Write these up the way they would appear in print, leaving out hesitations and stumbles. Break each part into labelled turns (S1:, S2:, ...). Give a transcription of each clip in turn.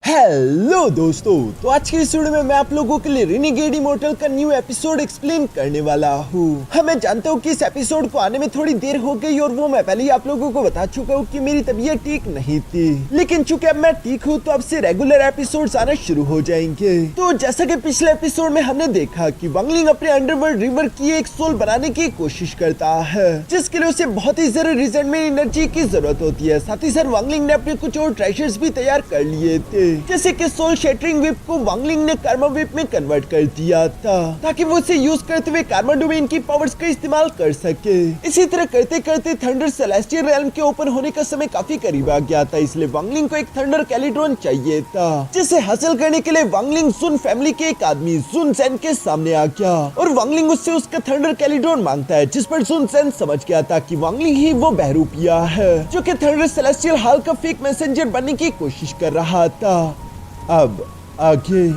S1: Hello दोस्तों, तो आज की इस वीडियो में मैं आप लोगों के लिए रेनेगेड इमॉर्टल का न्यू एपिसोड एक्सप्लेन करने वाला हूँ। मैं जानता हूँ कि इस एपिसोड को आने में थोड़ी देर हो गई और वो मैं पहले ही आप लोगों को बता चुका हूँ कि मेरी तबीयत ठीक नहीं थी, लेकिन चूंकि अब मैं ठीक हूँ तो अब से रेगुलर एपिसोड्स आना शुरू हो जाएंगे। तो जैसा कि पिछले एपिसोड में हमने देखा कि वांगलिंग अपने अंडरवर्ल्ड रिवर की एक सोल बनाने की कोशिश करता है, जिसके लिए उसे बहुत ही ज्यादा रिजनमेंट एनर्जी की जरूरत होती है। साथ ही साथ वांगलिंग ने अपने कुछ और ट्रेजर्स भी तैयार कर लिए थे, जैसे कि सोल शेटरिंग विप को वांगलिंग ने कर्मा विप में कन्वर्ट कर दिया था ताकि वो उसे यूज करते हुए कर्मा डोमेन की पावर्स का इस्तेमाल कर सके। इसी तरह करते करते थंडर सेलेस्टियल रेल्म के ओपन होने का समय काफी करीब आ गया था, इसलिए वांगलिंग को एक थंडर कैलिड्रॉन चाहिए था, जिसे हासिल करने के लिए वांगलिंग सुन फैमिली के एक आदमी सुन सेन के सामने आ गया और वांगलिंग उससे उसका थंडर कैलिड्रॉन मांगता है, जिस पर सुन सेन समझ गया था कि वांगलिंग ही वो बहरूपिया है जो कि थंडर सेलेस्टियल हॉल का फेक मैसेंजर बनने की कोशिश कर रहा था। अब आगे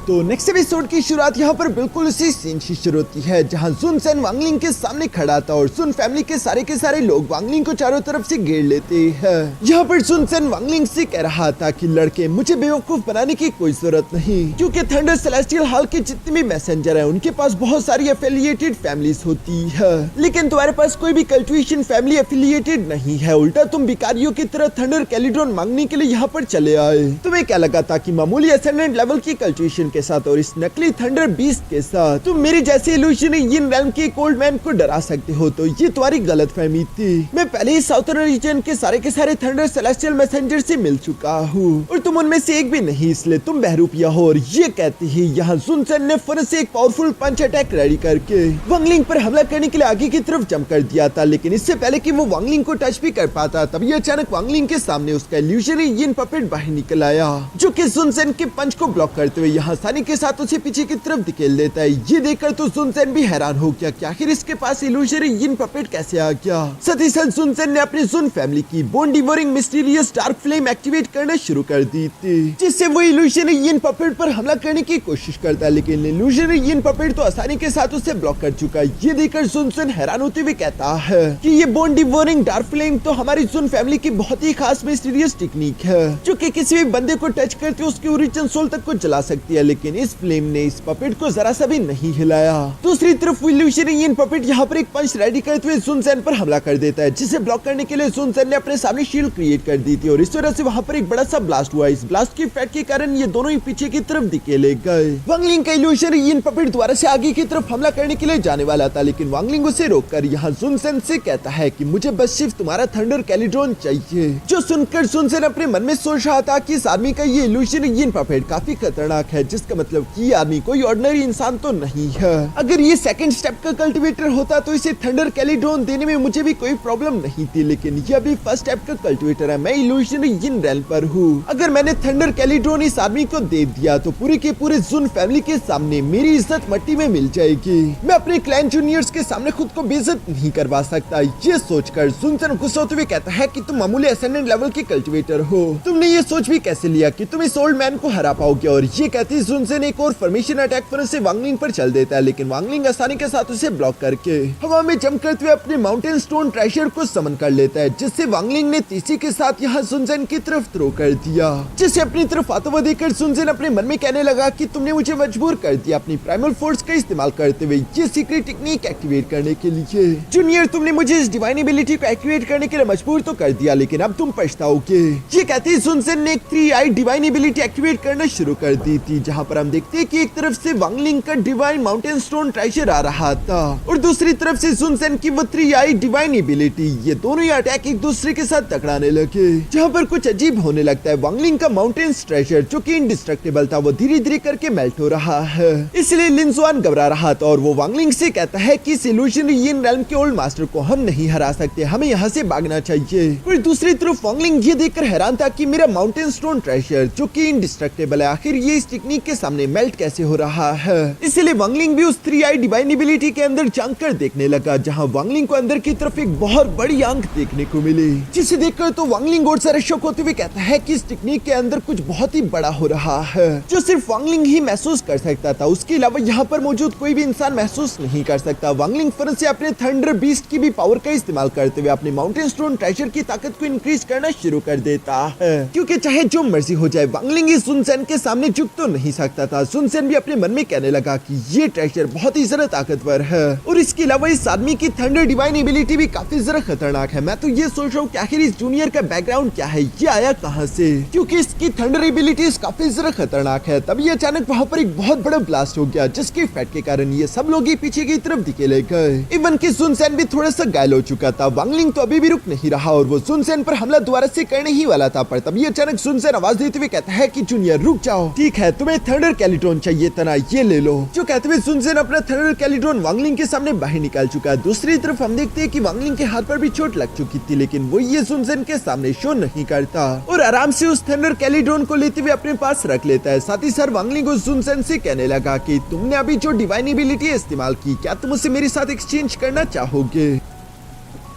S1: तो नेक्स्ट एपिसोड की शुरुआत यहाँ पर बिल्कुल उसी सीन से शुरू होती है जहाँ सुन सेन वांगलिंग के सामने खड़ा था और सुन फैमिली के सारे लोग वांगलिंग को चारों तरफ से घेर लेते हैं। यहाँ पर सुन सेन वांगलिंग से कह रहा था कि लड़के, मुझे बेवकूफ बनाने की कोई जरूरत नहीं, क्योंकि थंडर सेलेस्टियल हॉल के जितने भी मैसेंजर हैं उनके पास बहुत सारी एफिलिएटेड फैमिलीज होती है, लेकिन तुम्हारे पास कोई भी कल्टिवेशन फैमिली एफिलिएटेड नहीं है। उल्टा तुम भिखारियों की तरह थंडर कैलिड्रॉन मांगने के लिए यहाँ पर चले आए। तुम्हें क्या लगा था कि मामूली असेंडेंट लेवल की कल्टिवेशन के साथ और इस नकली थंडर बीस्ट के साथ तुम मेरे जैसे इल्यूजन रेल्म के एक ओल्ड मैन को डरा सकते हो? तो ये तुम्हारी गलतफहमी थी। मैं पहले ही साउथर्न रीजन के सारे थंडर सेलेस्टियल मैसेंजर से मिल चुका हूँ और तुम उनमें से एक भी नहीं, इसलिए तुम बहरूपिया हो। और ये कहते ही यहाँ सुन सेन ने फौरन से एक पावरफुल पंच अटैक रेडी करके वांगलिंग पर हमला करने के लिए आगे की तरफ जंप कर दिया था, लेकिन इससे पहले कि वो वांगलिंग को टच भी कर पाता तभी अचानक वांगलिंग के सामने उसका इल्यूजनरी यिन पपेट बाहर निकल आया, जो कि सुन सेन के पंच को ब्लॉक करते हुए यहाँ सानी के साथ उसे पीछे की तरफ धकेल देता है। ये देखकर तो सुन सेन भी हैरान हो गया कि आखिर इसके पास इल्यूजनरी यिन पपेट कैसे आ गया। साथ ही साथ सुन सेन ने अपने सुन फैमिली की bone devouring mysterious dark flame activate करना शुरू कर दी थी, जिससे वो इल्यूजनरी यिन पपेट पर हमला करने की कोशिश करता है, लेकिन इल्यूजनरी यिन पपेट तो आसानी के साथ उसे ब्लॉक कर चुका है। ये देखकर सुन सेन हैरान होते हुए कहता है कि ये बोन डिवोरिंग डार्क फ्लेम तो हमारी सुन फैमिली की बहुत ही खास मिस्टीरियस टेक्निक है, जो कि किसी भी बंदे को टच करके उसकी ओरिजिनल सोल तक को जला सकती है, लेकिन इस फ्लेम ने इस पपेट को जरा सा भी नहीं हिलाया। दूसरी तरफ इल्यूजनरी यिन पपेट यहाँ पर एक पंच रेडी करते हुए सुन सेन पर हमला कर देता है, जिसे ब्लॉक करने के लिए सुन सेन ने अपने सामने शील्ड क्रिएट कर दी थी और इस वजह से वहाँ पर एक बड़ा सा ब्लास्ट हुआ। इस ब्लास्ट की इफेक्ट के कारण ये दोनों ही पीछे की तरफ धकेले गए। वांगलिंग का इल्यूजनरी यिन पपेट दोबारा से आगे की तरफ हमला करने के लिए जाने वाला था, लेकिन वांगलिंग उसे रोककर यहाँ सुन सेन से कहता है कि मुझे बस सिर्फ तुम्हारा थंडर कैलिड्रॉन चाहिए। जो सुनकर सुन सेन अपने मन में सोच रहा था कि इस आदमी का ये इल्यूजनरी यिन पपेट काफी खतरनाक है, जिसका मतलब कि आदमी कोई ऑर्डिनरी इंसान तो नहीं है। अगर ये सेकंड स्टेप का कल्टीवेटर होता तो इसे थंडर कैलिड्रॉन देने में मुझे भी कोई प्रॉब्लम नहीं थी, लेकिन ये अभी फर्स्ट स्टेप का कल्टीवेटर है। मैं इल्यूजनरी यिन रेल्म पर हूँ। अगर मैंने थंडर कैलिड्रॉन इस आदमी को दे दिया तो पूरे के पूरे जुन फैमिली के सामने मेरी इज्जत मट्टी में मिल जाएगी। मैं अपने क्लैन जूनियर्स के सामने खुद को बेइज्जत नहीं करवा सकता। ये सोचकर सुन सेन गुस्सा होते हुए कहता है कि तुम मामूली असेंडेंट लेवल के कल्टीवेटर हो, तुमने ये सोच भी कैसे लिया कि तुम इस ओल्ड मैन को हरा पाओगे? और ये कहती सुन सेन एक और फॉर्मेशन अटैक पर से वांगलिंग पर चल देता है, लेकिन वांगलिंग आसानी के साथ उसे ब्लॉक करके हवा में जंप करते हुए अपने माउंटेन स्टोन ट्रेजर को समन कर लेता है, जिससे वांगलिंग ने तीसी के साथ यहाँ सुन सेन की तरफ थ्रो कर दिया, जिसे अपनी तरफ आता हुआ देखकर सुन सेन अपने मन में कहने लगा कि तुमने मुझे मजबूर कर दिया अपनी प्राइमल फोर्स का इस्तेमाल करते हुए ये सीक्रेट टेक्निक एक्टिवेट करने के लिए। जूनियर, तुमने मुझे इस डिवाइन एबिलिटी को एक्टिवेट करने के लिए मजबूर तो कर दिया, लेकिन अब तुम पछताओगे। ये कहते ही सुन सेन ने एक 3 आई डिवाइन एबिलिटी एक्टिवेट करना शुरू कर दी थी, जहाँ पर हम देखते हैं कि एक तरफ से वांगलिंग का डिवाइन माउंटेन स्टोन ट्रेजर आ रहा था और दूसरी तरफ से सुन सेन की वो 3 आई डिवाइन एबिलिटी। ये दोनों ही अटैक एक दूसरे के साथ टकराने लगे, जहाँ पर कुछ अजीब होने लगता है। वांगलिंग का माउंटेन ट्रेजर जो कि इंडिस्ट्रक्टिबल था वो धीरे धीरे करके मेल्ट हो रहा है, इसलिए लिन जुआन घबरा रहा था और वो वांगलिंग से कहता है कि इस इल्यूजनरी यिन रेल्म के ओल्ड मास्टर को हम नहीं हरा सकते, हमें यहाँ से भागना चाहिए। और दूसरी तरफ वांगलिंग ये देखकर हैरान था कि मेरा माउंटेन स्टोन ट्रेजर जो कि इंडिस्ट्रक्टिबल है, आखिर ये इस टेक्निक के सामने मेल्ट कैसे हो रहा है। इसीलिए वांगलिंग भी उस 3 आई डिवाइन एबिलिटी के अंदर झांककर देखने लगा, जहाँ वांगलिंग को अंदर की तरफ एक बहुत बड़ी आंख देखने को मिली, जिसे देखकर तो वांगलिंग और सारे शौक होते हुए कहता है कि इस टेक्निक के अंदर कुछ बहुत ही बड़ा हो रहा है, जो सिर्फ वांगलिंग ही महसूस कर सकता था। उसके अलावा यहाँ पर मौजूद कोई भी इंसान महसूस नहीं कर सकता। वांगलिंग फौरन से अपने थंडर बीस्ट की भी पावर का इस्तेमाल करते हुए अपने माउंटेन स्टोन ट्रेजर की ताकत को इंक्रीज करना शुरू कर देता है, क्योंकि चाहे जो मर्जी हो जाए वांगलिंग इस सुनसेन के सामने झुक तो नहीं सकता था। सुनसेन भी अपने मन में कहने लगा कि ये ट्रेजर बहुत ही ज्यादा ताकतवर है और इसके अलावा इस आदमी की थंडर डिवाइन एबिलिटी भी काफी ज्यादा खतरनाक है। मैं तो ये सोच रहा हूँ कि आखिर इस जूनियर का बैकग्राउंड क्या है, ये आया कहाँ से, क्योंकि इसकी थंडर एबिलिटीज काफी ज्यादा खतरनाक है। तभी अचानक वहाँ पर एक बहुत बड़ा ब्लास्ट हो गया, जिसके इफेक्ट के कारण ये सब लोग ही पीछे की तरफ धकेले गए। इवन कि सुनसेन भी थोड़ा सा घायल हो चुका था। वांगलिंग तो अभी भी रुक नहीं रहा और वो सुनसेन पर हमला दोबारा से करने ही वाला था, पर तभी अचानक सुनसेन आवाज देते हुए कहता है कि जूनियर रुक जाओ, ठीक है तुम्हें थंडर कैलिट्रॉन चाहिए तना, ये ले लो। जो कहते हुए सुनसेन अपना थंडर कैलिट्रॉन वांगलिंग के सामने बाहर निकाल चुका। दूसरी तरफ हम देखते हैं कि वांगलिंग के हाथ पर भी चोट लग चुकी थी, लेकिन वो ये सुनसेन के सामने शो नहीं करता और आराम से उस थंडर कैलिट्रॉन को लेते हुए अपने पास रख लेता है। साथ ही साथ वांगलिंग उस सुनसेन से कहने लगा कि तुमने अभी जो डिवाइन एबिलिटी इस्तेमाल की, क्या तुम उसे मेरे साथ एक्सचेंज करना चाहोगे?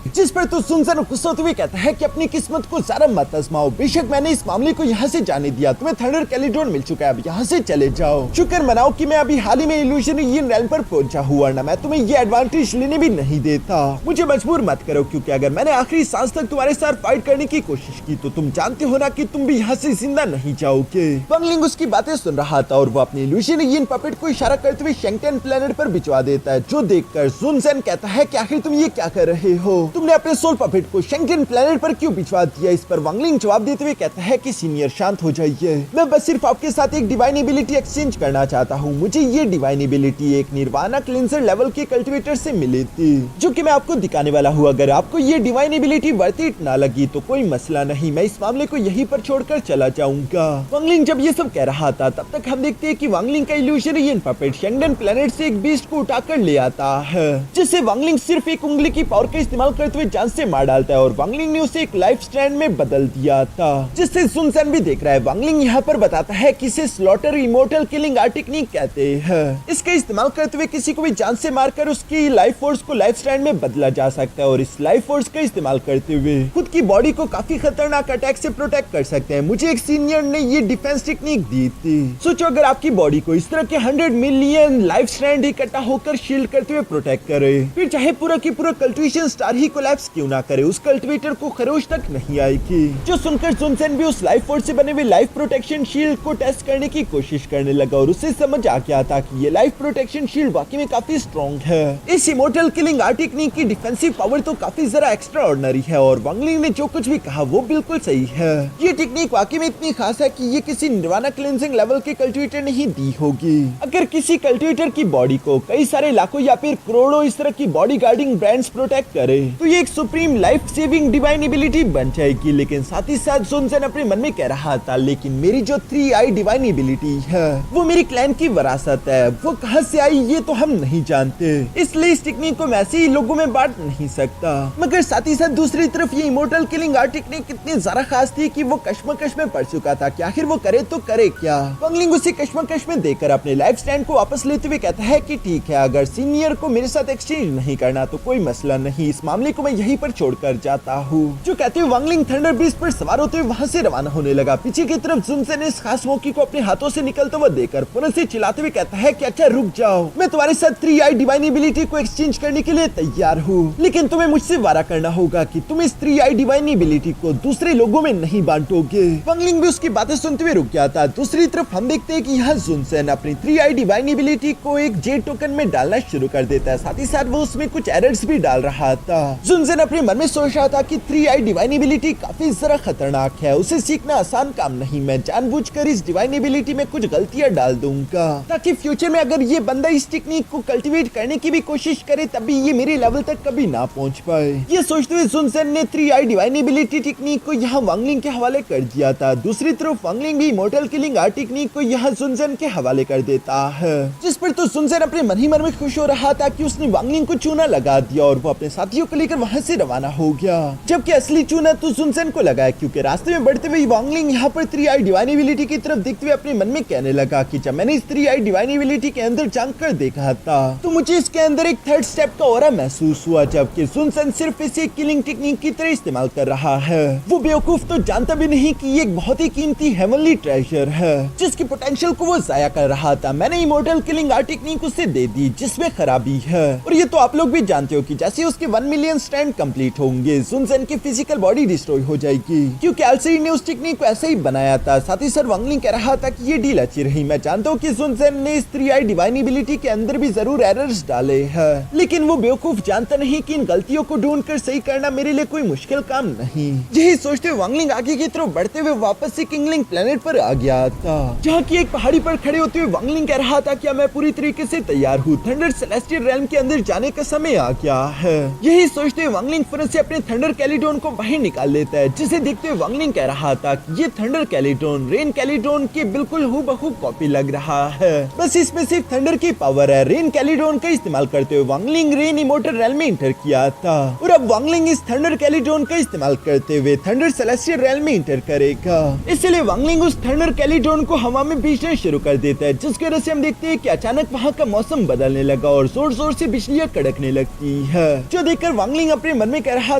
S1: जिस पर तो सुनसेन गुस्सा होते हुए कहता है कि अपनी किस्मत को जरा मत आजमाओ, बेशक मैंने इस मामले को यहाँ से जाने दिया, तुम्हें थंडर कैलिट्रॉन मिल चुका है, अब यहाँ से चले जाओ। शुक्र मनाओ कि मैं अभी हाल ही में इल्यूजन रेल्म पर पहुंचा हुआ, वरना मैं तुम्हें ये एडवांटेज लेने भी नहीं देता। मुझे मजबूर मत करो, क्योंकि अगर मैंने आखिरी सांस तक तुम्हारे साथ फाइट करने की कोशिश की तो तुम जानते हो ना कि तुम भी यहाँ से जिंदा नहीं जाओगे। वांगलिंग उसकी बातें सुन रहा था और वो अपनी इल्यूजन पपेट को इशारा करते हुए शेंगटेन प्लेनेट पर भिजवा देता है, जो देखकर सुनसेन कहता है कि आखिर तुम ये क्या कर रहे हो, तुमने अपने सोल पपेट को शेंगटेन प्लेनेट पर क्यों भिजवा दिया? इस पर वांगलिंग जवाब देते हुए कहता है कि सीनियर शांत हो जाइए, मैं बस सिर्फ आपके साथ एक डिवाइन एबिलिटी एक्सचेंज करना चाहता हूँ। मुझे ये डिवाइन एबिलिटी एक निर्वाणा क्लिंसर लेवल के कल्टिवेटर से मिली थी, जो कि मैं आपको दिखाने वाला हूँ। अगर आपको ये डिवाइन एबिलिटी वर्थ इट ना लगी तो कोई मसला नहीं, मैं इस मामले को यहीं पर छोड़कर चला जाऊंगा। वांगलिंग जब ये सब कह रहा था तब तक हम देखते हैं कि वांगलिंग का इल्यूजन पपेट शेंगटेन प्लेनेट से एक बीस्ट को उठाकर ले आता है, जिससे वांगलिंग सिर्फ एक उंगली की पावर का इस्तेमाल करते हुए जान से मार डालता है और वांगलिंग ने उसे एक लाइफ स्टैंड में बदल दिया था, जिससे सुनसेन भी देख रहा है। वांगलिंग यहाँ पर बताता है कि इसे slaughter immortal killing art technique कहते हैं। इसका इस्तेमाल करते हुए किसी को भी जान से मारकर उसकी लाइफ फोर्स को लाइफ स्टैंड में बदला जा सकता है और इस लाइफ फोर्स का इस्तेमाल करते हुए खुद की बॉडी को काफी खतरनाक अटैक से प्रोटेक्ट कर सकते हैं। मुझे एक सीनियर ने ये डिफेंस टेक्निक दी थी। सोचो अगर आपकी बॉडी को इस तरह के 100 मिलियन लाइफ स्टैंड इकट्ठा होकर शील्ड करते हुए प्रोटेक्ट करे, फिर चाहे पूरा की पूरा कल्टिवेशन स्टार ही कोलैप्स क्यों ना करे, उस कल्टिवेटर को खरोच तक नहीं आएगी। जो सुनकर सुनसेन भी उस लाइफ फोर्स से बने हुए लाइफ प्रोटेक्शन शील्ड को टेस्ट करने की कोशिश करने लगा और उसे समझ आ गया था कि ये लाइफ प्रोटेक्शन शील्ड वाकई में काफी स्ट्रॉन्ग है। इस इमोर्टल किलिंग आर्ट टेक्निक की डिफेंसिव पावर तो काफी जरा एक्स्ट्रा ऑर्डिनरी है और वांगलिंग ने जो कुछ भी कहा वो बिल्कुल सही है। ये टेक्निक वाकई में इतनी खास है कि ये किसी निर्वाणा क्लेंजिंग लेवल के कल्टिवेटर ने ही दी होगी। अगर किसी कल्टिवेटर की बॉडी को कई सारे लाखों या फिर करोड़ों इस तरह की बॉडी गार्डिंग ब्रांड्स प्रोटेक्ट करे तो ये एक supreme life saving divine ability बन जाएगी। लेकिन साथ ही साथ सुनसेन अपने मन में कह रहा था, लेकिन मेरी जो 3 आई डिवाइन एबिलिटी है वो मेरी क्लैन की विरासत है, वो कहां से आई ये तो हम नहीं जानते, इसलिए इस टेक्निक को मैं ऐसे ही लोगों में बांट नहीं सकता। मगर साथ ही साथ दूसरी तरफ ये इमोर्टल किलिंग आर्ट टेक्निक इतनी ज्यादा खास थी कि वो कश्मकश में पड़ चुका था कि आखिर वो करे तो करे क्या। वांगलिंग उसे कश्मकश में देकर अपने लाइफ स्टैंड को वापस लेते हुए कहता है कि ठीक है, अगर सीनियर को मेरे साथ एक्सचेंज नहीं करना तो कोई मसला नहीं, इस मामले को मैं यहीं पर छोड़कर जाता हूँ। जो कहते हुए वांगलिंग थंडर बीस्ट पर सवार होते हुए वहां से रवाना होने लगा। पीछे की तरफ सुनसेन ने इस खास मौके को अपने हाथों से निकलते हुए देखकर पुनः से चिल्लाते हुए कहता है कि अच्छा रुक जाओ, मैं तुम्हारे साथ 3 आई डिवाइन एबिलिटी को एक्सचेंज करने के लिए तैयार हूँ, लेकिन तुम्हें मुझसे वादा करना होगा कि तुम इस 3 आई डिवाइन एबिलिटी को दूसरे लोगों में नहीं बांटोगे। वांगलिंग भी उसकी बातें सुनते हुए रुक गया था। दूसरी तरफ हम देखते हैं कि यहाँ सुनसेन अपनी 3 आई डिवाइन एबिलिटी को एक जेड टोकन में डालना शुरू कर देता है, साथ ही साथ वो उसमें कुछ एरर्स भी डाल रहा था। सुनसेन अपने मन में सोच रहा था कि 3 आई डिवाइन एबिलिटी काफी जरा खतरनाक है, उसे सीखना आसान काम नहीं, मैं जानबूझकर इस डिवाइन एबिलिटी में कुछ गलतियां डाल दूंगा ताकि फ्यूचर में अगर ये बंदा इस टेक्निक को कल्टीवेट करने की भी कोशिश करे तभी ये मेरे लेवल तक कभी ना पहुंच पाए। ये सोचते हुए सुनसेन ने 3 आई डिवाइन एबिलिटी टेक्निक को यहाँ वांगलिंग के हवाले कर दिया था। दूसरी तरफ वांगलिंग भी इमोर्टल किलिंग आर्ट टेक्निक को यहाँ सुनसेन के हवाले कर देता है, जिस पर तो सुनसेन अपने मन ही मन में खुश हो रहा था कि उसने वांगलिंग को चूना लगा दिया और वो अपने साथियों को लेकर लेकर वहाँ से रवाना हो गया। जबकि असली चूना तो सुनसन को लगा क्योंकि रास्ते में बढ़ते हुए वांगलिंग यहाँ पर 3 आई डिवाइन एबिलिटी की तरफ देखते हुए अपने मन में कहने लगा कि जब मैंने इस 3 आई डिवाइन एबिलिटी के अंदर झांक कर देखा था तो मुझे इसके अंदर एक थर्ड स्टेप का ऑरा महसूस हुआ, जबकि सुनसन सिर्फ इसे किलिंग टेक्निक की तरह इस्तेमाल कर रहा है। वो बेवकूफ तो जानता भी नहीं कि ये एक बहुत ही कीमती हेवनली ट्रेजर है जिसकी पोटेंशियल को वो जाया कर रहा था। मैंने इमोर्टल किलिंग आर्ट टेक्निक उसे दे दी जिसमें खराबी है, और ये तो आप लोग भी जानते हो कि जैसे उसके 1 मिलियन स्टैंड कंप्लीट होंगे सुनसन की फिजिकल बॉडी डिस्ट्रॉय हो जाएगी, क्योंकि एलसीडी ने उस टेक्निक को ऐसे ही बनाया था। साथ ही सर वांगलिंग कह रहा था कि ये डील अच्छी रही। मैं जानता हूँ कि सुनसन ने इस 3 आई डिवाइन एबिलिटी के अंदर भी जरूर एरर्स डाले हैं, लेकिन वो बेवकूफ जानता नहीं कि इन गलतियों को ढूंढ कर सही करना मेरे लिए कोई मुश्किल काम नहीं। यही सोचते हुए वांगलिंग आगे की तरफ बढ़ते हुए वापस से किंगलिंग प्लेनेट पर आ गया था, जहाँ की एक पहाड़ी पर खड़े होते हुए वांगलिंग कह रहा था कि मैं पूरी तरीके से तैयार हूँ, थंडर सेलेस्टियल रेल्म के अंदर जाने का समय आ गया है। यही सोचते हुए वांगलिंग फरस से अपने थंडर कैलिडोन को बाहर निकाल लेता है, जिसे देखते हुए वांगलिंग कह रहा था कि ये थंडर कैलिडोन रेन कैलिडोन की बिल्कुल हूबहू कॉपी लग रहा है, बस इसमें सिर्फ थंडर की पावर है। रेन कैलिडोन का इस्तेमाल करते हुए वांगलिंग रेन इमोर्टल रेल्म में इंटर किया था, और अब वांगलिंग इस थंडर कैलिडोन का इस्तेमाल करते हुए थंडर सेलेस्टियल रेल्म में इंटर करेगा। इसलिए वांगलिंग उस थंडर कैलिडोन को हवा में भेजना शुरू कर देता है, जिसकी वजह से हम देखते हैं कि अचानक वहाँ का मौसम बदलने लगा और जोर जोर से बिजलियां कड़कने लगती है, जो देखकर वांगलिंग अपने मन में कह रहा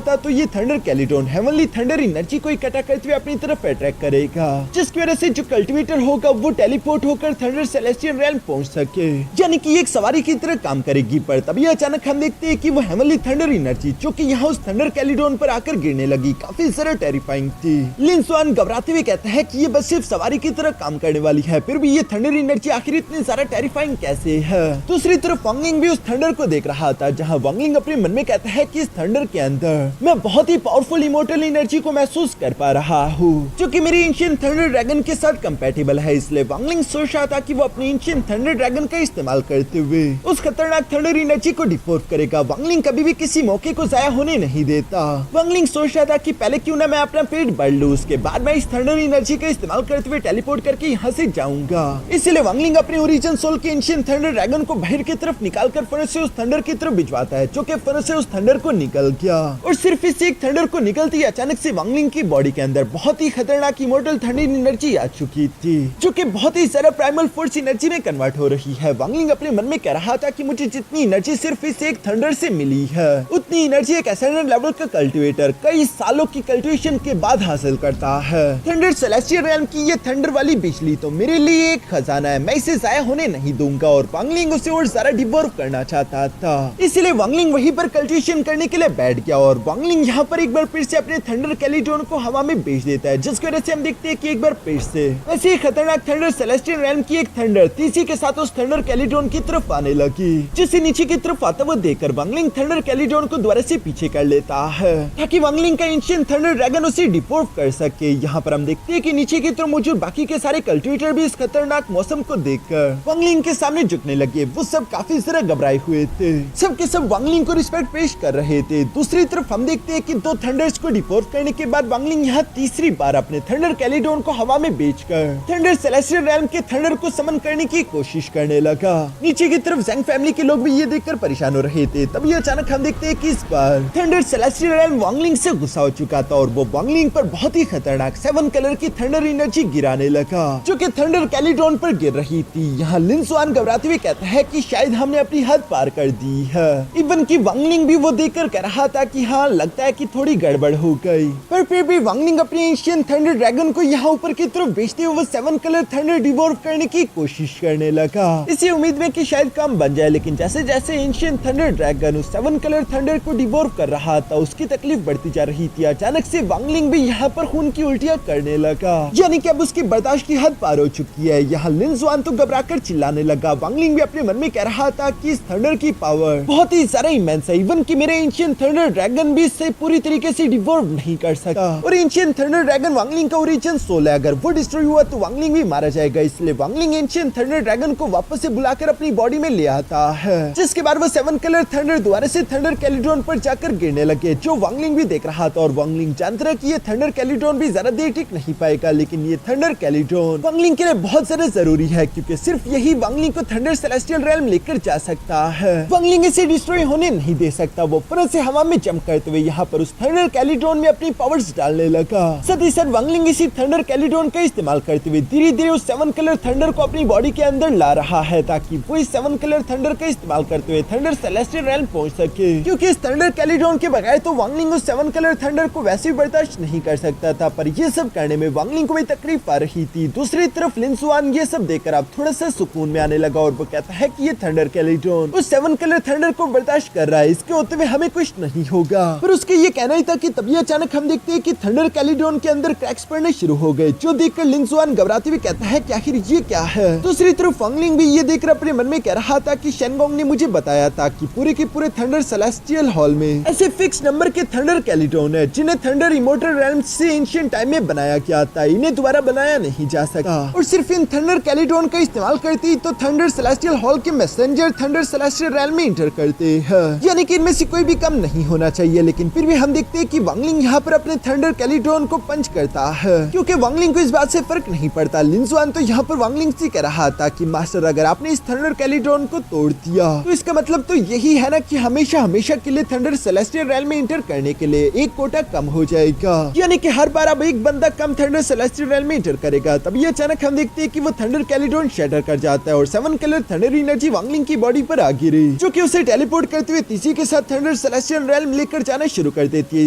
S1: था तो ये थंडर कैलिडोन हेवनली थंडर एनर्जी को इकट्ठा करते हुए अपनी तरफ अट्रैक्ट करेगा, जिसकी वजह से जो कल्टिवेटर होगा वो टेलीपोर्ट होकर थंडर सेलेस्टियल रेल्म पहुंच सके, यानी कि एक सवारी की तरह काम करेगी। पर तभी अचानक हम देखते हैं कि वो हेवनली थंडर एनर्जी जो कि यहाँ उस थंडर कैलिडोन पर आकर गिरने लगी काफी ज्यादा टेरिफाइंग थी। लिन स्वान घबराते हुए कहता है कि ये बस सिर्फ सवारी की तरह काम करने वाली है, फिर भी ये थंडर एनर्जी आखिर इतनी ज्यादा टेरिफाइंग कैसे है। दूसरी तरफ वांगलिंग भी उस थंडर को देख रहा था, जहाँ वांगलिंग अपने मन में कहता है कि इस थंडर के अंदर मैं बहुत ही पावरफुल इमोर्टल एनर्जी को महसूस कर पा रहा हूँ, जो कि मेरी एंशिएंट थंडर ड्रैगन के साथ कंपैटिबल है। इसलिए वांगलिंग सोच रहा था कि वो अपनी एंशिएंट थंडर ड्रैगन का इस्तेमाल करते हुए उस खतरनाक थंडर एनर्जी को डिफोर्स करेगा। वांगलिंग कभी भी किसी मौके को जाया होने नहीं देता। वांगलिंग सोच रहा था कि पहले क्यों ना मैं अपना पेट बढ़ लूं, उसके बाद मैं इस थंडर एनर्जी का इस्तेमाल करते हुए टेलीपोर्ट करके यहाँ से जाऊंगा। इसलिए वांगलिंग अपने ओरिजिन सोल के एंशिएंट थंडर ड्रैगन को बाहर की तरफ निकालकर फरस से उस थंडर की तरफ भिजवाता है, जो कि फरस से उस थंडर को निकल गया। और सिर्फ इस एक थंडर को निकलते ही अचानक से वांगलिंग की बॉडी के अंदर बहुत ही खतरनाक इमोर्टल थंडर एनर्जी आ चुकी थी, जो कि बहुत ही ज्यादा प्राइमल फोर्स एनर्जी में कन्वर्ट हो रही है। वांगलिंग अपने मन में कह रहा था कि मुझे जितनी एनर्जी सिर्फ इस एक थंडर से मिली है, उतनी एनर्जी एक एसेंडेंट लेवल का कल्टिवेटर कई सालों की कल्टिवेशन के बाद हासिल करता है। थंडर सेलेस्टियल रेल्म की ये थंडर वाली बिजली तो मेरे लिए एक खजाना है, मैं इसे जाया होने नहीं दूंगा। और वांगलिंग उसे और ज्यादा डिवॉर्व करना चाहता था, इसलिए वांगलिंग वहीं पर कल्टिवेशन करने के लिए बैठ गया। और वांगलिंग यहाँ पर एक बार फिर से अपने थंडर कैलिडोन को हवा में भेज देता है, जिसकी वजह से हम देखते हैं कि एक बार फिर से ऐसी खतरनाक थंडर सेलेस्टियल रेल्म की एक थंडर तेजी के साथ उस थंडर कैलिडोन की तरफ आने लगी, जिसे नीचे की तरफ आता हुआ देखकर वांगलिंग थंडर कैलिडोन को दोबारा से पीछे कर लेता है, ताकि वांगलिंग का एंशिएंट थंडर ड्रैगन उसे डिफोर्म कर सके। यहाँ पर हम देखते हैं कि नीचे की तरफ मौजूद बाकी के सारे कल्टिवेटर भी इस खतरनाक मौसम को देखकर वांगलिंग के सामने झुकने लगे। वो सब काफी ज्यादा घबराए हुए थे, सब के सब वांगलिंग को रिस्पेक्ट पेश कर रहे थे। दूसरी तरफ हम देखते हैं कि 2 थंडर्स को डिफोर्म करने के बाद वांगलिंग यहाँ तीसरी बार अपने थंडर कैलिडोन को हवा में बेचकर थंडर सेलेस्टियल रेल्म के थंडर को समन करने की कोशिश करने लगा। नीचे की तरफ ज़ेंग फैमिली के लोग भी ये देखकर परेशान हो रहे थे। तभी अचानक हम देखते हैं कि इस बार थंडर सेलेस्टियल रेल्म वांगलिंग से गुस्सा हो चुका था, और वो वांगलिंग पर बहुत ही खतरनाक 7 कलर की थंडर एनर्जी गिराने लगा, जो कि थंडर कैलिडोन पर गिर रही थी। यहाँ लिन स्वान घबराते हुए कहता है कि शायद हमने अपनी हद पार कर दी है। इवन की वांगलिंग भी वो देखकर कह रहा था कि हाँ, लगता है कि थोड़ी गड़बड़ हो गई। पर फिर भी वांगलिंग अपने एंशिएंट थंडर ड्रैगन को यहाँ ऊपर की तरफ भेजते हुए 7 कलर थंडर डिवॉर्व करने की कोशिश करने लगा, इसी उम्मीद में कि शायद काम बन जाए। लेकिन जैसे जैसे एंशिएंट थंडर ड्रैगन उस 7 कलर थंडर को डिवॉर्व कर रहा था, उसकी तकलीफ बढ़ती जा रही थी। अचानक से वांगलिंग भी यहाँ पर खून की उल्टियां करने लगा, यानी कि अब उसकी बर्दाश्त की हद पार हो चुकी है। यहाँ लिन स्वान तो घबराकर चिल्लाने लगा। वांगलिंग भी अपने मन में कह रहा था कि इस थंडर की पावर बहुत ही ज्यादा इमेंस है, इवन कि मेरे एंशिएंट थंडर ड्रैगन भी इससे पूरी तरीके से डिवॉर्व नहीं कर सका। और एंशिएंट थंडर ड्रैगन वांगलिंग का ओरिजिन सोल है, अगर वो डिस्ट्रॉय हुआ तो वांगलिंग भी मारा जाएगा। इसलिए वांगलिंग एंशिएंट थंडर ड्रैगन को वापस से बुलाकर अपनी बॉडी में ले आता है, जिसके बाद वो 7 कलर थंडर दोबारा से थंडर कैलिडोन पर जाकर गिरने लगे, जो वांगलिंग भी देख रहा था। और वांगलिंग जानता है कि ये थंडर कैलिडोन भी ज्यादा देर टिक नहीं पाएगा, लेकिन ये थंडर कैलिडोन वांगलिंग के लिए बहुत ज्यादा जरूरी है, क्योंकि सिर्फ यही वांगलिंग को थंडर सेलेस्टियल रेल्म लेकर जा सकता है। वांगलिंग इसे डिस्ट्रॉय होने नहीं दे सकता। वो फौरन से हवा में जंप करते हुए यहाँ पर उस थंडर कैलिड्रॉन में अपनी पावर्स डालने लगा। साथ ही साथ वांगलिंग इसी थंडर कैलिड्रॉन का इस्तेमाल करते हुए धीरे धीरे उस 7 कलर थंडर को अपनी बॉडी के अंदर ला रहा है, ताकि वो इस 7 कलर थंडर का इस्तेमाल करते हुए थंडर सेलेस्टियल रेल्म पहुंच सके। क्योंकि इस थंडर कैलिड्रॉन के बगैर तो वांगलिंग उस 7 कलर थंडर को वैसे भी बर्दाश्त नहीं कर सकता था, पर ये सब करने में वांगलिंग को भी तकलीफ आ रही थी। दूसरी तरफ लिन जुआन ये सब देखकर अब थोड़ा सा सुकून में आने लगा और वो कहता है कि ये थंडर कैलिड्रॉन उस 7 कलर थंडर को बर्दाश्त कर रहा है, इसके होते हुए हमें कुछ नहीं होगा। पर उसके ये कहना ही था कि तभी अचानक हम देखते हैं कि थंडर कैलिड्रॉन के अंदर क्रैक्स पड़ने शुरू हो गए, जो देखकर लिन जुआन घबराते हुए कहता है कि आखिर ये क्या है। दूसरी तरफ वांगलिंग भी ये देखकर अपने मन में कह रहा था कि शेनगोंग ने मुझे बताया था कि पूरे के पूरे थंडर सेलेस्टियल हॉल में ऐसे फिक्स नंबर के थंडर कैलिड्रॉन है जिन्हें थंडर इमोर्टल रेल्म्स से एंशिएंट टाइम में बनाया गया था, इन्हें दोबारा बनाया नहीं जा सकता। और सिर्फ इन थंडर कैलिड्रॉन का इस्तेमाल करते ही तो थंडर सेलेस्टियल हॉल के मैसेंजर थंडर सेलेस्टियल रेल्म में इंटर करते हैं, यानी कि इनमें से कोई भी कम नहीं होना चाहिए। लेकिन फिर भी हम देखते हैं कि वांगलिंग यहाँ पर अपने थंडर कैलिड्रॉन को पंच करता है, क्योंकि वांगलिंग को इस बात से फर्क नहीं पड़ता। लिन जुआन तो यहाँ पर वांगलिंग से कह रहा था कि मास्टर अगर आपने इस थंडर कैलिड्रॉन को तोड़ दिया तो इसका मतलब तो यही है ना कि हमेशा हमेशा के लिए थंडर सेलेस्टियल रेल्म में इंटर करने के लिए एक कोटा कम हो जाएगा, यानी कि हर बार अब एक बंदा कम थंडर सेलेस्टियल रेल्म में इंटर करेगा। तभी अचानक हम देखते हैं कि वो थंडर कैलिड्रॉन शैटर कर जाता है और 7 कलर थंडर एनर्जी वांगलिंग की बॉडी पर आ गिरी, जो कि उसे टेलीपोर्ट करते हुए तीसी के साथ थंडर सेलेस्टियल रेल्म लेकर जाना शुरू कर देती है।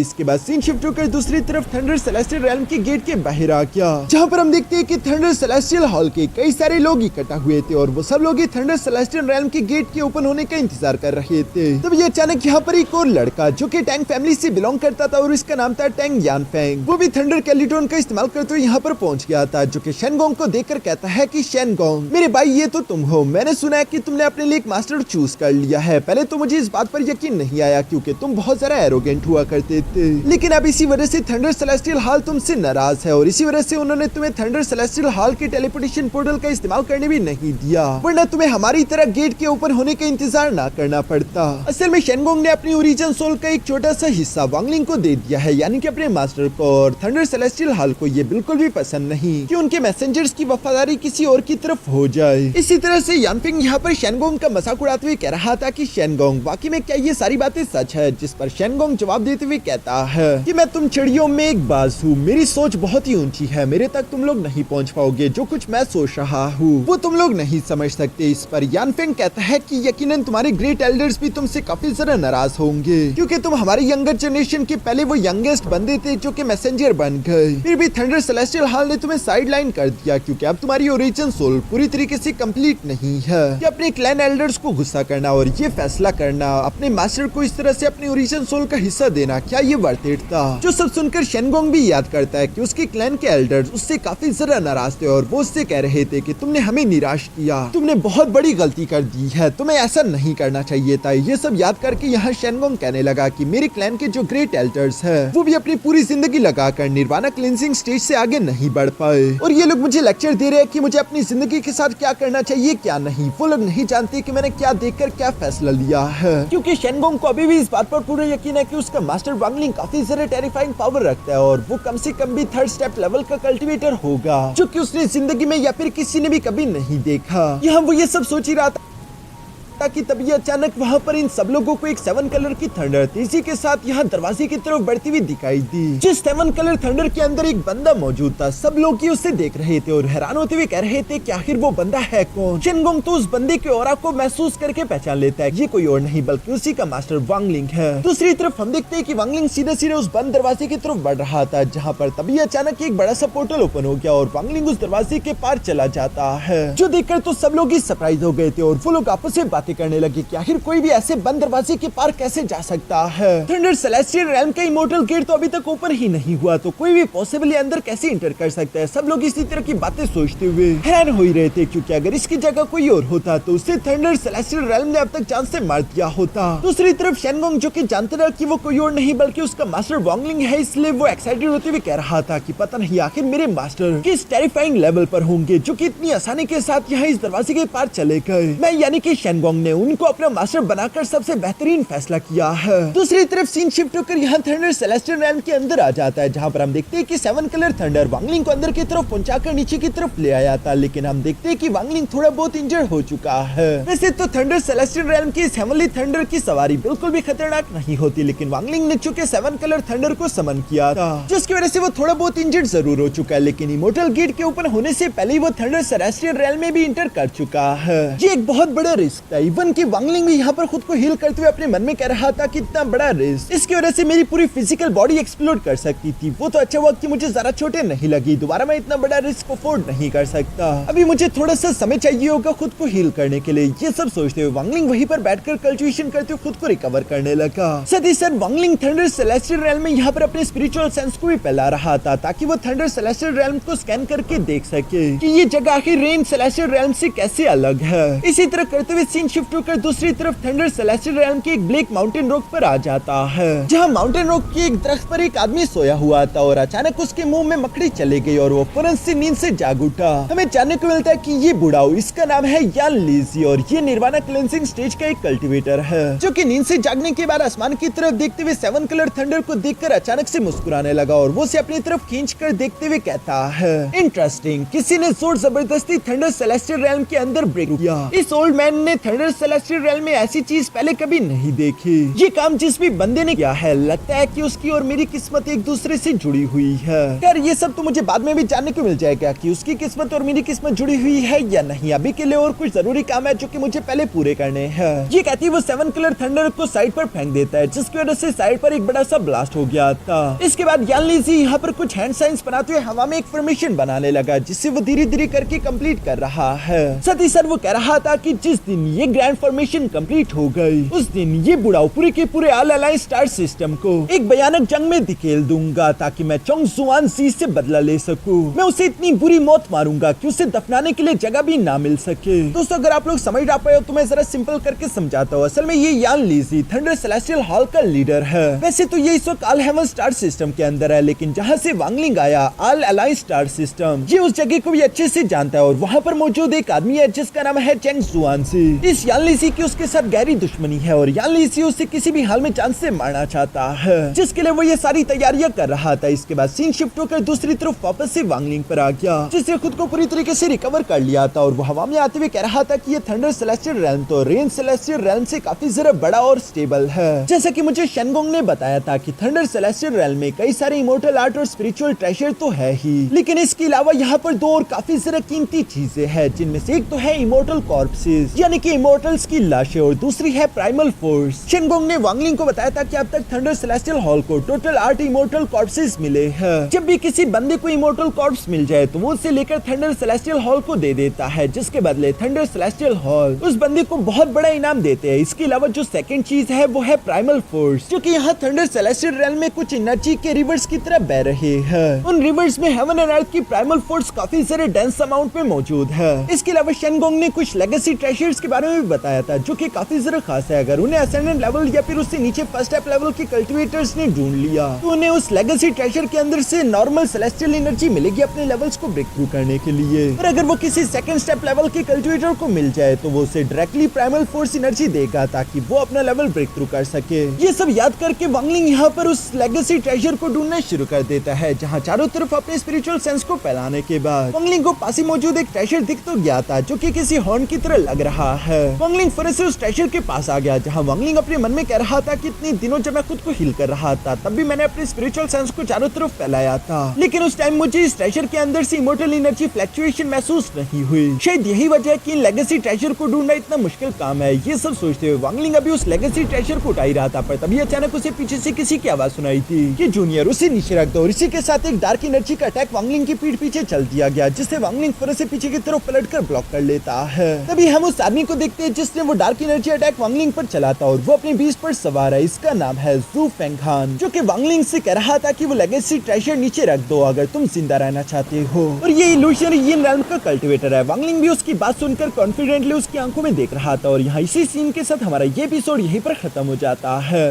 S1: इसके बाद सीन शिफ्ट होकर दूसरी तरफ थंडर सेलेस्टियल रेल्म के गेट के बाहर आ गया, जहाँ पर हम देखते हैं कि थंडर सेलेस्टियल हॉल के कई सारे लोग इकट्ठा हुए थे और वो सब लोग थंडर सेलेस्टियल रेल्म के गेट के ओपन होने का इंतजार कर रहे थे। तब ये अचानक यहाँ पर एक और लड़का जो कि टैंग फैमिली से बिलोंग करता था और इसका नाम था टैंग यानफेंग, वो भी थंडर कैलिड्रॉन का इस्तेमाल करते हुए यहाँ पर पहुंच गया था, जो कि शेनगोंग को देखकर कहता है कि शेनगोंग मेरे भाई ये तो तुम हो, मैंने सुना है कि तुमने अपने लिए एक मास्टर चूज कर लिया है। पहले तो मुझे इस बात पर यकीन नहीं आया क्योंकि तुम बहुत ज्यादा एरोगेंट हुआ करते थे, लेकिन अब इसी वजह से थंडर सेलेस्टियल हॉल तुमसे नाराज है और इसी वजह से उन्होंने तुम्हें थंडर सेलेस्टियल हॉल के टेलीपोर्टेशन पोर्टल का इस्तेमाल करने भी नहीं दिया, वरना तुम्हें हमारी तरह गेट के ओपन होने का इंतजार ना करना पड़ता। असल में शेनगोंग ने अपनी ओरिजिन सोल का एक छोटा सा हिस्सा वांगलिंग को दे दिया है, यानी कि अपने मास्टर को, और थंडर सेलेस्टियल हॉल को ये बिल्कुल भी पसंद नहीं कि उनके मैसेंजर्स की वफादारी किसी और की तरफ हो जाए। इसी तरह से यानफिंग यहाँ पर शेनगोंग का मजाक उड़ाते हुए कह रहा था कि शेनगोंग वाकई में क्या ये सारी बातें सच है, जिस पर शेनगोंग जवाब देते हुए कहता है कि मैं तुम चिड़ियों में एक बाज हूँ, मेरी सोच बहुत ही ऊंची है, मेरे तक तुम लोग नहीं पहुँच पाओगे, जो कुछ मैं सोच रहा हूँ वो तुम लोग नहीं समझ सकते। इस पर यानफेंग कहता है कि यकीनन तुम्हारे ग्रेट एल्डर्स भी तुमसे काफी ज्यादा नाराज होंगे, क्योंकि तुम हमारे यंगर जनरेशन के पहले वो यंगेस्ट बंदे थे जो कि मैसेंजर बन गए, फिर भी थंडर सेलेस्टियल हॉल ने तुम्हें साइड लाइन कर दिया क्योंकि अब तुम्हारी ओरिजिन सोल पूरी तरीके से कंप्लीट नहीं है कि अपने क्लैन एल्डर्स को गुस्सा करना और ये फैसला करना अपने मास्टर को इस तरह से अपनी ओरिजिन सोल का हिस्सा देना, क्या ये वर्थ इट था। जो सब सुनकर शेनगोंग भी याद करता है कि उसके क्लैन के एल्डर्स उससे काफी ज्यादा नाराज थे और वो उससे कह रहे थे कि तुमने हमें निराश किया, तुमने बहुत बड़ी गलती कर दी है, तुम्हें ऐसा नहीं करना चाहिए था। ये सब याद करके यहाँ शेनगोंग कहने लगा कि मेरे क्लैन के जो ग्रेट एल्डर्स है वो भी अपनी पूरी जिंदगी लगाकर निर्वाणा क्लींजिंग स्टेज से आगे नहीं बढ़ पाए और ये लोग मुझे लेक्चर दे रहे हैं कि मुझे अपनी जिंदगी के साथ क्या करना चाहिए क्या नहीं। वो लोग नहीं जानते कि मैंने क्या देखकर क्या फैसला लिया है, क्योंकि शेनगोंग को अभी भी इस बात पर पूरा यकीन है कि उसका मास्टर वांगलिंग काफी ज्यादा टेरिफाइंग पावर रखता है और वो कम से कम भी 3rd स्टेप लेवल का कल्टीवेटर होगा, जो कि उसने जिंदगी में या फिर किसी ने भी कभी नहीं देखा। यहाँ वो ये सब सोच ही रहा था कि तभी अचानक वहाँ पर इन सब लोगों को एक 7 कलर की थंडर तेजी के साथ यहाँ दरवाजे की तरफ बढ़ती हुई दिखाई दी, जिस 7 कलर थंडर के अंदर एक बंदा मौजूद था। सब लोग ही उसे देख रहे थे और हैरान होते हुए कह रहे थे कि आखिर वो बंदा है कौन। शेनगोंग तो उस बंदे के ऑरा को महसूस करके पहचान लेता है, ये कोई और नहीं बल्कि उसी का मास्टर वांगलिंग है। दूसरी तरफ हम देखते हैं कि वांगलिंग सीधे सीधे उस बंद दरवाजे की तरफ बढ़ रहा था, जहाँ पर तभी अचानक एक बड़ा सा पोर्टल ओपन हो गया और वांगलिंग उस दरवाजे के पार चला जाता है, जो देखकर तो सब लोग ही सरप्राइज हो गए थे और वो लोग आपस में बातें करने लगे कि आखिर कोई भी ऐसे बंद दरवाजे के पार कैसे जा सकता है। थंडर सेलेस्टियल रेल्म का इमोर्टल गेट तो अभी तक ओपन ही नहीं हुआ, तो कोई भी पॉसिबली अंदर कैसे इंटर कर सकता है। सब लोग इसी तरह की बातें सोचते हुए हैरान हो ही रहे थे, क्योंकि अगर इसकी जगह कोई और होता तो उसे थंडर सेलेस्टियल रेल्म ने अब तक जान से मार दिया होता। दूसरी तरफ शेनगोंग जो कि जानता था कि वो कोई और नहीं बल्कि उसका मास्टर वांगलिंग है, इसलिए वो एक्साइटेड होते हुए कह रहा था कि पता नहीं आखिर मेरे मास्टर किस टेरिफाइंग लेवल पर होंगे जो कि इतनी आसानी के साथ यहाँ इस दरवाजे के पार चले गए। मैं यानी कि शेनगोंग शेनगोंग ने उनको अपना मास्टर बनाकर सबसे बेहतरीन फैसला किया है। दूसरी तरफ सीन शिफ्ट होकर यहाँ थंडर सेलेस्टियल रैल्म के अंदर आ जाता है, जहाँ पर हम देखते हैं कि 7 कलर थंडर वांगलिंग को अंदर की तरफ पहुंचाकर नीचे की तरफ ले आया था, लेकिन हम देखते हैं कि वांगलिंग थोड़ा बहुत इंजर्ड हो चुका है। वैसे तो थंडर सेलेस्टियल रैल्म की इस हेवनली थंडर की सवारी बिल्कुल भी खतरनाक नहीं होती, लेकिन वांगलिंग ने चुके 7 कलर थंडर को समन किया था, जिसकी वजह से वो थोड़ा बहुत इंजर्ड जरूर हो चुका है, लेकिन इमोर्टल गेट के ऊपर होने से पहले ही वो थंडर सेलेस्टियल रैल्म में भी इंटर कर चुका है। ये एक बहुत बड़ा रिस्क था। इवन की वांगलिंग भी यहाँ पर खुद को हील करते हुए अपने मन में कह रहा था कि इतना बड़ा रिस्क, इसकी वजह से मेरी पूरी फिजिकल बॉडी एक्सप्लोड कर सकती थी। वो तो अच्छा हुआ कि मुझे जरा चोटें नहीं लगी, दोबारा मैं इतना बड़ा रिस्क अफोर्ड नहीं कर सकता। अभी मुझे थोड़ा सा समय चाहिए होगा खुद को हील करने के लिए। ये सब सोचते हुए वांगलिंग वहीं पर बैठकर कल्टिवेशन करते हुए खुद को रिकवर करने लगा। साथ ही साथ वांगलिंग थंडर सेलेस्टियल रैल्म में यहाँ पर अपने स्पिरिचुअल सेंस को भी फैला रहा था, ताकि वो थंडर सेलेस्टियल रैल्म को स्कैन करके देख सके कि ये जगह आखिर रेन सेलेस्टियल रैल्म से कैसे अलग है। इसी तरह करते हुए सीन शिफ्ट होकर दूसरी तरफ थंडर सेलेस्टियल रैल्म के एक ब्लैक माउंटेन रॉक पर आ जाता है, जहाँ माउंटेन रॉक के एक दरख्त पर एक आदमी सोया हुआ था और अचानक उसके मुंह में मकड़ी चली गई और वो फौरन से नींद से जाग उठा। हमें जानने को मिलता है कि ये बुढ़ाऊ, इसका नाम है यान लीजी और ये निर्वाणा क्लेंसिंग स्टेज का एक कल्टीवेटर है, जो कि नींद से जागने के बाद आसमान की तरफ देखते हुए 7 कलर थंडर को देखकर अचानक से मुस्कुराने लगा और वो उसे अपनी तरफ खींचकर देखते हुए कहता है, इंटरेस्टिंग, किसी ने जोर जबरदस्ती थंडर सेलेस्टियल रैल्म के अंदर ब्रेक किया। इस ओल्ड मैन ने थंडर सेलेस्टियल रैल्म में ऐसी चीज पहले कभी नहीं देखी। ये काम जिस भी बंदे ने किया है, लगता है कि उसकी और मेरी किस्मत एक दूसरे से जुड़ी हुई है। यार ये सब तो मुझे बाद में भी जानने को मिल जाएगा कि उसकी किस्मत और मेरी किस्मत जुड़ी हुई है या नहीं। अभी के लिए और कुछ जरूरी काम है जो कि मुझे पहले पूरे करने हैं। ये कहती वो 7 कलर थंडर को साइड पर फेंक देता है, जिसकी वजह से साइड पर एक बड़ा सा ब्लास्ट हो गया था। इसके बाद यान लीजी यहाँ पर कुछ हैंड साइंस बनाते हुए हवा में एक फॉर्मेशन बनाने लगा, जिससे वो धीरे धीरे करके कंप्लीट कर रहा है। साथ ही साथ वो कह रहा था कि जिस दिन ये ग्रैंड फॉर्मेशन कंप्लीट हो गई, उस दिन ये बुढ़ाऊ पूरे के पूरे ऑल अलायंस स्टार सिस्टम को एक भयानक जंग में धकेल दूंगा, ताकि मैं चोंग जुआन सी से बदला ले सकूं। मैं उसे इतनी बुरी मौत मारूंगा कि उसे दफनाने के लिए जगह भी ना मिल सके। दोस्तों अगर आप लोग समझ ना पाए तो मैं जरा सिंपल करके समझाता हूँ। असल में ये यान लीजी थंडर सेलेस्टियल हॉल का लीडर है। वैसे तो ये इस वक्त ऑल हेवन स्टार सिस्टम के अंदर है, लेकिन जहाँ से वांगलिंग आया ऑल अलायंस स्टार सिस्टम, ये उस जगह को भी अच्छे से जानता है और वहाँ पर मौजूद एक आदमी है जिसका नाम है चेंग जुआन सी। इस यान लीजी की उसके साथ गहरी दुश्मनी है और यान लीजी उसे किसी भी हाल में जान से मारना चाहता है, जिसके लिए वो ये सारी तैयारियां कर रहा था। इसके बाद सीन शिफ्ट होकर दूसरी तरफ वापस से वांगलिंग पर आ गया, जिसने खुद को पूरी तरीके से रिकवर कर लिया था और वो हवा में आते हुए कह रहा था कि ये थंडर सेलेस्टियल रैल्म तो रेन सेलेस्टियल रैल्म से काफी ज्यादा बड़ा और स्टेबल है। जैसा कि मुझे शेनगोंग ने बताया था कि थंडर सेलेस्टियल रैल्म में कई सारे इमोर्टल आर्ट और स्पिरिचुअल ट्रेजर तो है ही, लेकिन इसके अलावा यहाँ पर 2 और काफी ज्यादा कीमती चीजें हैं, जिनमें से एक तो है इमोर्टल कॉर्प्सेस, यानी कि इमोर्टल्स की लाशें, और दूसरी है प्राइमल फोर्स। शेनगोंग ने वांगलिंग को बताया था कि अब तक थंडर सेलेस्टियल हॉल को टोटल 8 इमोर्टल कॉर्प्सेस मिले हैं। जब भी किसी बंदे को इमोर्टल कॉर्प्स मिल जाए तो वो उसे लेकर थंडर सेलेस्टियल हॉल को दे देता है, जिसके बदले थंडर सेलेस्टियल हॉल उस बंदे को बहुत बड़ा इनाम देते हैं। इसके अलावा जो सेकंड चीज है वो है प्राइमल फोर्स, जो कि यहाँ थंडर सेलेस्टियल रैल्म में कुछ एनर्जी के रिवर्स की तरह बह रहे हैं। उन रिवर्स में हेवन एंड अर्थ की प्राइमल फोर्स काफी सारे डेंस अमाउंट में मौजूद है। इसके अलावा शेनगोंग ने कुछ लेगेसी ट्रेजर्स के बारे में भी बताया था, जो कि काफी ज्यादा खास है। अगर उन्हें असेंडेंट लेवल या फिर उससे नीचे फर्स्ट स्टेप लेवल के कल्टीवेटर्स ने ढूंढ लिया तो उन्हें उस लेगेसी ट्रेजर के अंदर से नॉर्मल सेलेस्टियल एनर्जी मिलेगी अपने लेवल्स को ब्रेक थ्रू करने के लिए। और अगर वो किसी सेकंड स्टेप लेवल के कल्टीवेटर को मिल जाए तो वो उसे डायरेक्टली प्राइमल फोर्स एनर्जी देगा, ताकि वो अपना लेवल ब्रेक थ्रू कर सके। ये सब याद करके वांगलिंग यहाँ पर उस लेगेसी ट्रेजर को ढूंढना शुरू कर देता है, जहाँ चारों तरफ अपने स्पिरिचुअल सेंस को फैलाने के बाद वांगलिंग को पास ही मौजूद एक ट्रेजर दिख तो गया था, जो कि किसी हॉर्न की तरह लग रहा है। वांगलिंग फिर से उस ट्रेजर के पास आ गया, जहाँ वांगलिंग अपने मन में कह रहा था कि इतने दिनों जब मैं खुद को हील कर रहा था तब भी मैंने अपने स्पिरिचुअल सेंस को चारों तरफ फैलाया था, लेकिन उस टाइम मुझे इस ट्रेजर के अंदर से इमोर्टल एनर्जी फ्लक्चुएशन महसूस नहीं हुई। शायद यही वजह है कि लेगेसी ट्रेजर को ढूंढना इतना मुश्किल काम है। ये सब सोचते हुए वांगलिंग अभी उस लेगेसी ट्रेजर को उठा ही रहा था, पर तभी अचानक उसे पीछे से किसी की आवाज सुनाई थी कि जूनियर उसे नीचे रख दो। और इसी के साथ एक डार्क एनर्जी का अटैक वांगलिंग की पीठ पीछे चल दिया गया, जिससे वांगलिंग फिर से पीछे की तरफ पलटकर ब्लॉक कर लेता है। तभी हम उस आदमी को देखते हैं जिसने वो डार्क एनर्जी अटैक वांगलिंग पर चला था, और वो अपने बीस्ट पर सवार है। इसका नाम है जू फेंगहान, जो कि वांगलिंग से कह रहा था कि वो लेगेसी ट्रेजर नीचे रख दो अगर तुम जिंदा रहना चाहते हो। और ये इल्यूशन यिन रैल्म का कल्टीवेटर है। वांगलिंग भी उसकी बात सुनकर कॉन्फिडेंटली उसकी आंखों में देख रहा था। और यहाँ इसी सीन के साथ हमारा ये एपिसोड यहीं पर खत्म हो जाता है।